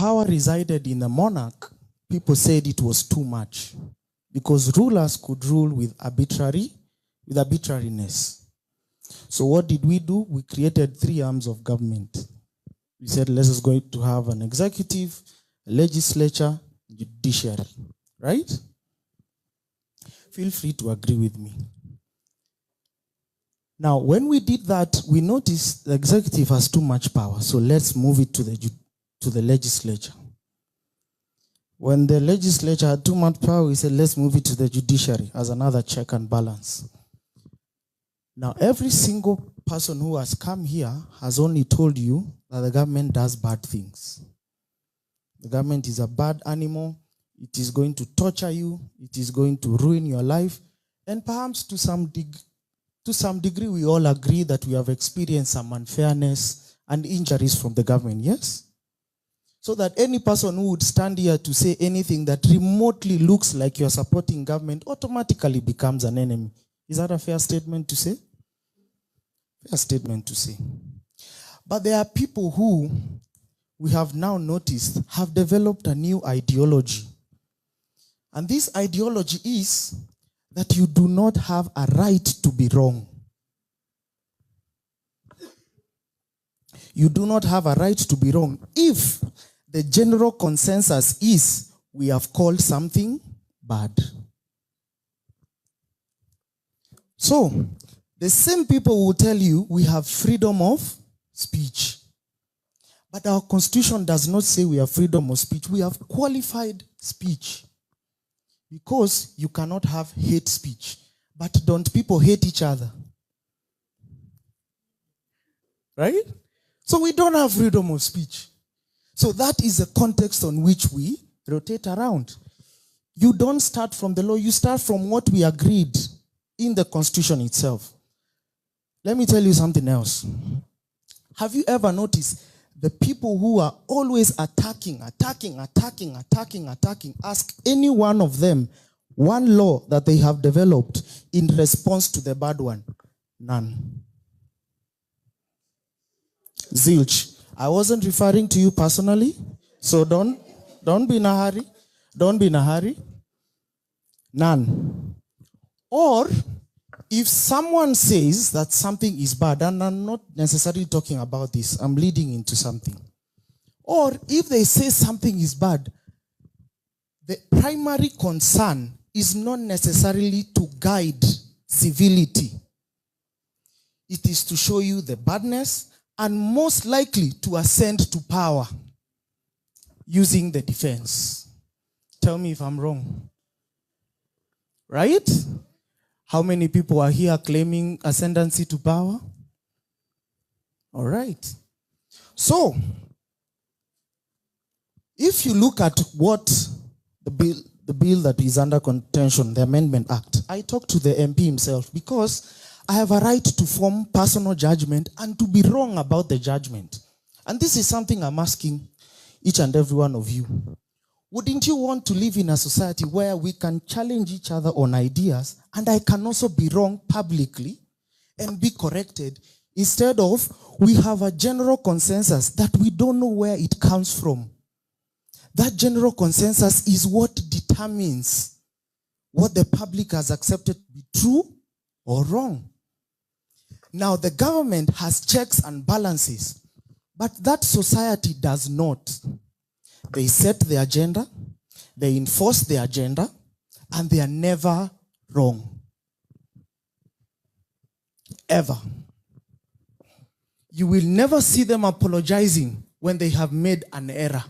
power resided in the monarch, people said it was too much because rulers could rule with arbitrariness. So what did we do? We created 3 arms of government. We said, let's go to have an executive, a legislature, judiciary, right? Feel free to agree with me. Now, when we did that, we noticed the executive has too much power, so let's move it to the legislature. When the legislature had too much power, we said, let's move it to the judiciary as another check and balance. Now, every single person who has come here has only told you that the government does bad things. The government is a bad animal. It is going to torture you. It is going to ruin your life. And perhaps to some degree, we all agree that we have experienced some unfairness and injuries from the government, yes? So that any person who would stand here to say anything that remotely looks like you're supporting government automatically becomes an enemy. Is that a fair statement to say? Fair statement to say. But there are people who we have now noticed have developed a new ideology. And this ideology is that you do not have a right to be wrong. You do not have a right to be wrong if the general consensus is we have called something bad. So, the same people will tell you we have freedom of speech. But our constitution does not say we have freedom of speech. We have qualified speech. Because you cannot have hate speech. But don't people hate each other? Right? So we don't have freedom of speech. So that is the context on which we rotate around. You don't start from the law, you start from what we agreed in the Constitution itself. Let me tell you something else. Have you ever noticed the people who are always attacking, ask any one of them one law that they have developed in response to the bad one? None. Zilch. I wasn't referring to you personally, so don't be in a hurry. Don't be in a hurry. None. Or if someone says that something is bad, and I'm not necessarily talking about this, I'm leading into something. Or if they say something is bad, the primary concern is not necessarily to guide civility. It is to show you the badness and most likely to ascend to power using the defense. Tell me if I'm wrong. Right? How many people are here claiming ascendancy to power? All right. So, if you look at what the bill that is under contention, the Amendment Act, I talked to the MP himself because I have a right to form personal judgment and to be wrong about the judgment. And this is something I'm asking each and every one of you. Wouldn't you want to live in a society where we can challenge each other on ideas and I can also be wrong publicly and be corrected, instead of we have a general consensus that we don't know where it comes from? That general consensus is what determines what the public has accepted to be true or wrong. Now, the government has checks and balances, but that society does not. They set the agenda, they enforce the agenda, and they are never wrong. Ever. You will never see them apologizing when they have made an error.